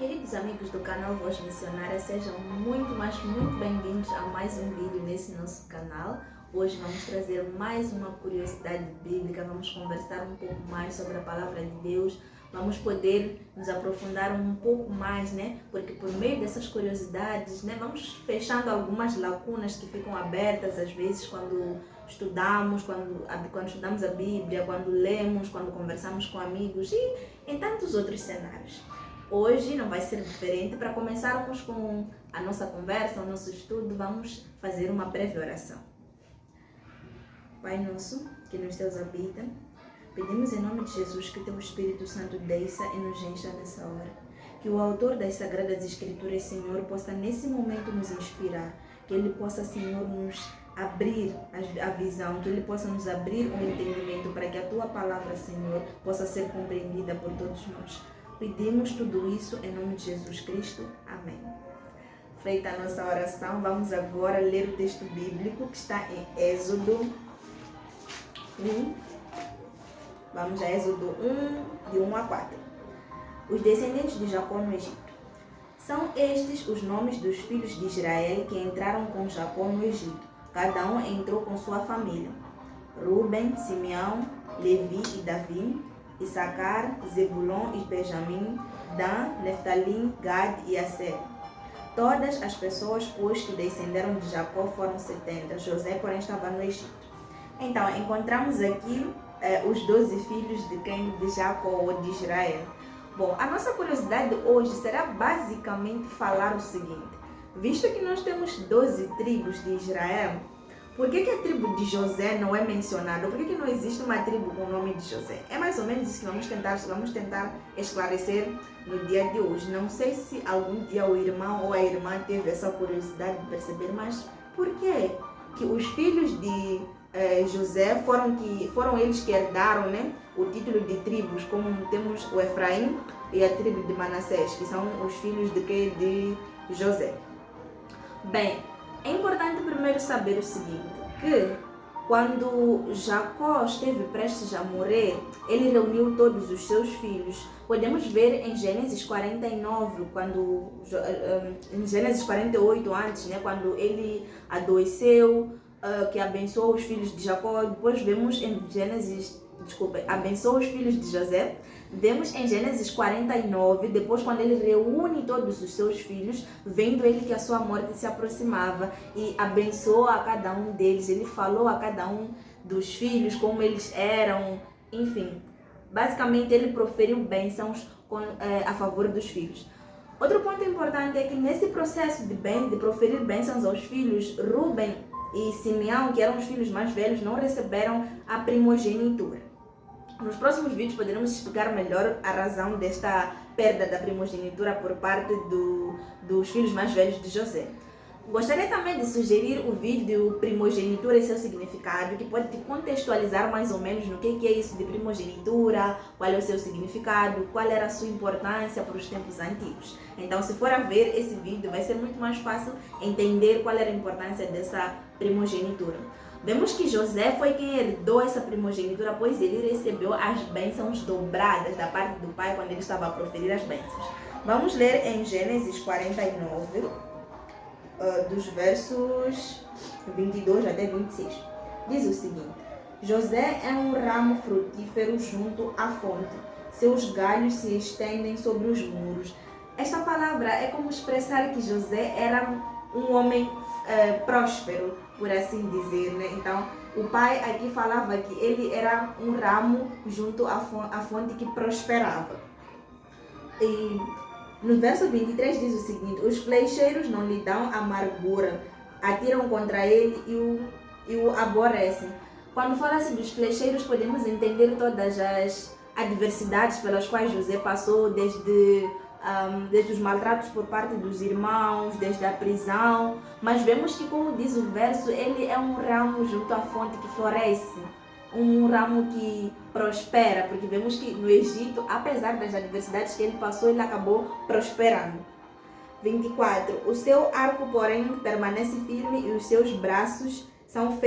Queridos amigos do canal Voz Missionária, sejam muito bem-vindos a mais um vídeo nesse nosso canal. Hoje vamos trazer mais uma curiosidade bíblica, vamos conversar um pouco mais sobre a palavra de Deus, vamos poder nos aprofundar um pouco mais, Porque por meio dessas curiosidades, vamos fechando algumas lacunas que ficam abertas às vezes quando estudamos, quando estudamos a Bíblia, quando lemos, quando conversamos com amigos e em tantos outros cenários. Hoje não vai ser diferente. Para começarmos com a nossa conversa, o nosso estudo, vamos fazer uma breve oração. Pai nosso, que nos céus habita, pedimos em nome de Jesus que Teu Espírito Santo desça e nos encha nessa hora. Que o autor das Sagradas Escrituras, Senhor, possa nesse momento nos inspirar. Que Ele possa, Senhor, nos abrir a visão, que Ele possa nos abrir o entendimento para que a Tua palavra, Senhor, possa ser compreendida por todos nós. Pedimos tudo isso em nome de Jesus Cristo. Amém. Feita a nossa oração, vamos agora ler o texto bíblico que está em Êxodo 1. Vamos a Êxodo 1, de 1 a 4. Os descendentes de Jacó no Egito. São estes os nomes dos filhos de Israel que entraram com Jacó no Egito. Cada um entrou com sua família. Ruben, Simeão, Levi e Davi, Issacar, Zebulon e Benjamim, Dan, Neftalim, Gad e Aser. Todas as pessoas, pois, que descenderam de Jacó foram 70. José, porém, estava no Egito. Então, encontramos aqui os 12 filhos de quem? De Jacó ou de Israel. Bom, a nossa curiosidade hoje será basicamente falar o seguinte. Visto que nós temos 12 tribos de Israel, por que a tribo de José não é mencionada? Por que não existe uma tribo com o nome de José? É mais ou menos isso que vamos tentar esclarecer no dia de hoje. Não sei se algum dia o irmão ou a irmã teve essa curiosidade de perceber, mas por que os filhos de José foram eles que herdaram, o título de tribos, como temos o Efraim e a tribo de Manassés, que são os filhos de José. Bem, é importante primeiro saber o seguinte, que quando Jacó esteve prestes a morrer, ele reuniu todos os seus filhos. Podemos ver em Gênesis 49, em Gênesis 48 antes, quando ele adoeceu, que abençoou os filhos de Jacó. Depois vemos em abençoou os filhos de José. Vemos em Gênesis 49, depois quando ele reúne todos os seus filhos, vendo ele que a sua morte se aproximava e abençoou a cada um deles, ele falou a cada um dos filhos como eles eram, enfim, basicamente ele proferiu bênçãos a favor dos filhos. Outro ponto importante é que nesse processo de proferir bênçãos aos filhos, Ruben e Simeão, que eram os filhos mais velhos, não receberam a primogenitura. Nos próximos vídeos poderemos explicar melhor a razão desta perda da primogenitura por parte dos filhos mais velhos de José. Gostaria também de sugerir o vídeo Primogenitura e seu significado, que pode te contextualizar mais ou menos no que é isso de primogenitura, qual é o seu significado, qual era a sua importância para os tempos antigos. Então, se for a ver esse vídeo, vai ser muito mais fácil entender qual era a importância dessa primogenitura. Vemos que José foi quem herdou essa primogenitura, pois ele recebeu as bênçãos dobradas da parte do pai quando ele estava a proferir as bênçãos. Vamos ler em Gênesis 49, dos versos 22 até 26. Diz o seguinte: José é um ramo frutífero junto à fonte. Seus galhos se estendem sobre os muros. Esta palavra é como expressar que José era um homem próspero, por assim dizer, Então, o pai aqui falava que ele era um ramo junto à fonte que prosperava. E no verso 23 diz o seguinte: os flecheiros não lhe dão amargura, atiram contra ele e o aborrecem. Quando fala-se dos flecheiros, podemos entender todas as adversidades pelas quais José passou, desde os maltratos por parte dos irmãos, desde a prisão, mas vemos que, como diz o verso, ele é um ramo junto à fonte que floresce, um ramo que prospera, porque vemos que no Egito, apesar das adversidades que ele passou, ele acabou prosperando. 24. O seu arco, porém, permanece firme e os seus braços são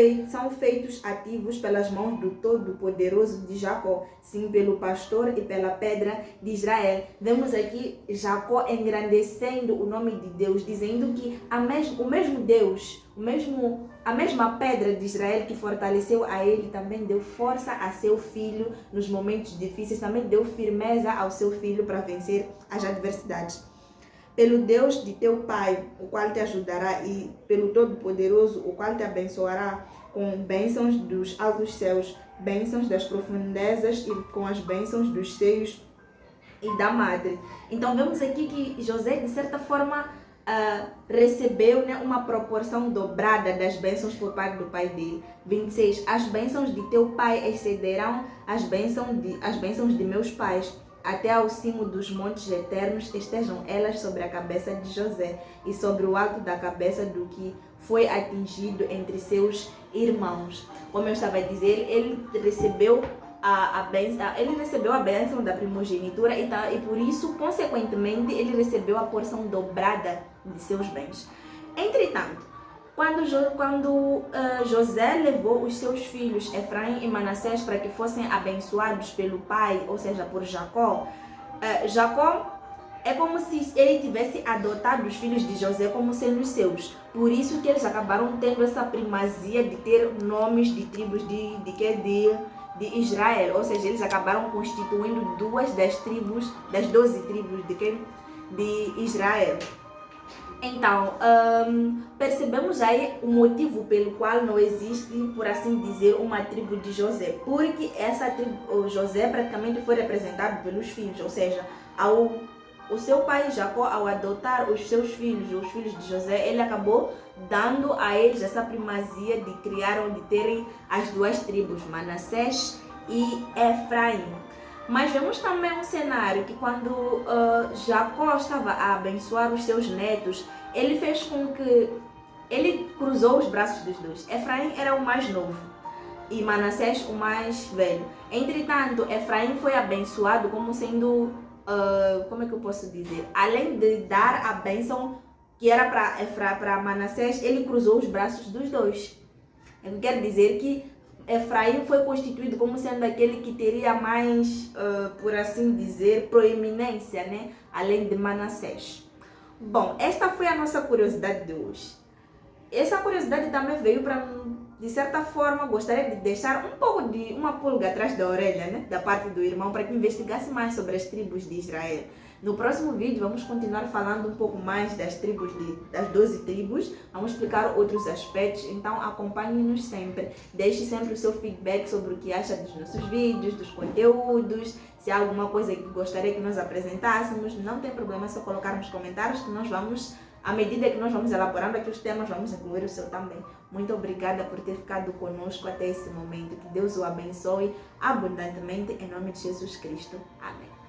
feitos ativos pelas mãos do Todo-Poderoso de Jacó, sim, pelo pastor e pela pedra de Israel. Vemos aqui Jacó engrandecendo o nome de Deus, dizendo que o mesmo Deus, a mesma pedra de Israel que fortaleceu a ele, também deu força a seu filho nos momentos difíceis, também deu firmeza ao seu filho para vencer as adversidades. Pelo Deus de teu pai, o qual te ajudará, e pelo Todo-Poderoso, o qual te abençoará com bênçãos dos altos céus, bênçãos das profundezas e com as bênçãos dos seios e da madre. Então vemos aqui que José, de certa forma, recebeu, né, uma proporção dobrada das bênçãos por parte do pai dele. 26. As bênçãos de teu pai excederão as bênçãos de meus pais. Até ao cimo dos montes eternos estejam elas sobre a cabeça de José e sobre o alto da cabeça do que foi atingido entre seus irmãos. Como eu estava a dizer, ele recebeu a bênção da primogenitura e por isso, consequentemente, ele recebeu a porção dobrada de seus bens. Entretanto, quando José levou os seus filhos Efraim e Manassés para que fossem abençoados pelo pai, ou seja, por Jacó, Jacó é como se ele tivesse adotado os filhos de José como sendo os seus. Por isso que eles acabaram tendo essa primazia de ter nomes de tribos de Israel, ou seja, eles acabaram constituindo duas das 12 tribos de Israel. Então, percebemos aí o motivo pelo qual não existe, por assim dizer, uma tribo de José. Porque essa tribo, José praticamente foi representado pelos filhos, ou seja, o seu pai Jacó, ao adotar os seus filhos, os filhos de José, ele acabou dando a eles essa primazia de terem as duas tribos, Manassés e Efraim. Mas vemos também um cenário que quando Jacó estava a abençoar os seus netos, ele fez com que ele cruzou os braços dos dois. Efraim era o mais novo e Manassés o mais velho. Entretanto, Efraim foi abençoado como sendo, como é que eu posso dizer? Além de dar a bênção que era para Manassés, ele cruzou os braços dos dois. Eu quero dizer que Efraim foi constituído como sendo aquele que teria mais, por assim dizer, proeminência, né? Além de Manassés. Bom, esta foi a nossa curiosidade de hoje. Essa curiosidade também veio para, de certa forma, gostaria de deixar um pouco de uma pulga atrás da orelha, né? Da parte do irmão, para que investigasse mais sobre as tribos de Israel. No próximo vídeo vamos continuar falando um pouco mais das 12 tribos, vamos explicar outros aspectos, então acompanhe-nos sempre. Deixe sempre o seu feedback sobre o que acha dos nossos vídeos, dos conteúdos, se há alguma coisa que gostaria que nós apresentássemos, não tem problema, é só colocar nos comentários que nós vamos, à medida que nós vamos elaborando aqui os temas, vamos incluir o seu também. Muito obrigada por ter ficado conosco até esse momento, que Deus o abençoe abundantemente, em nome de Jesus Cristo. Amém.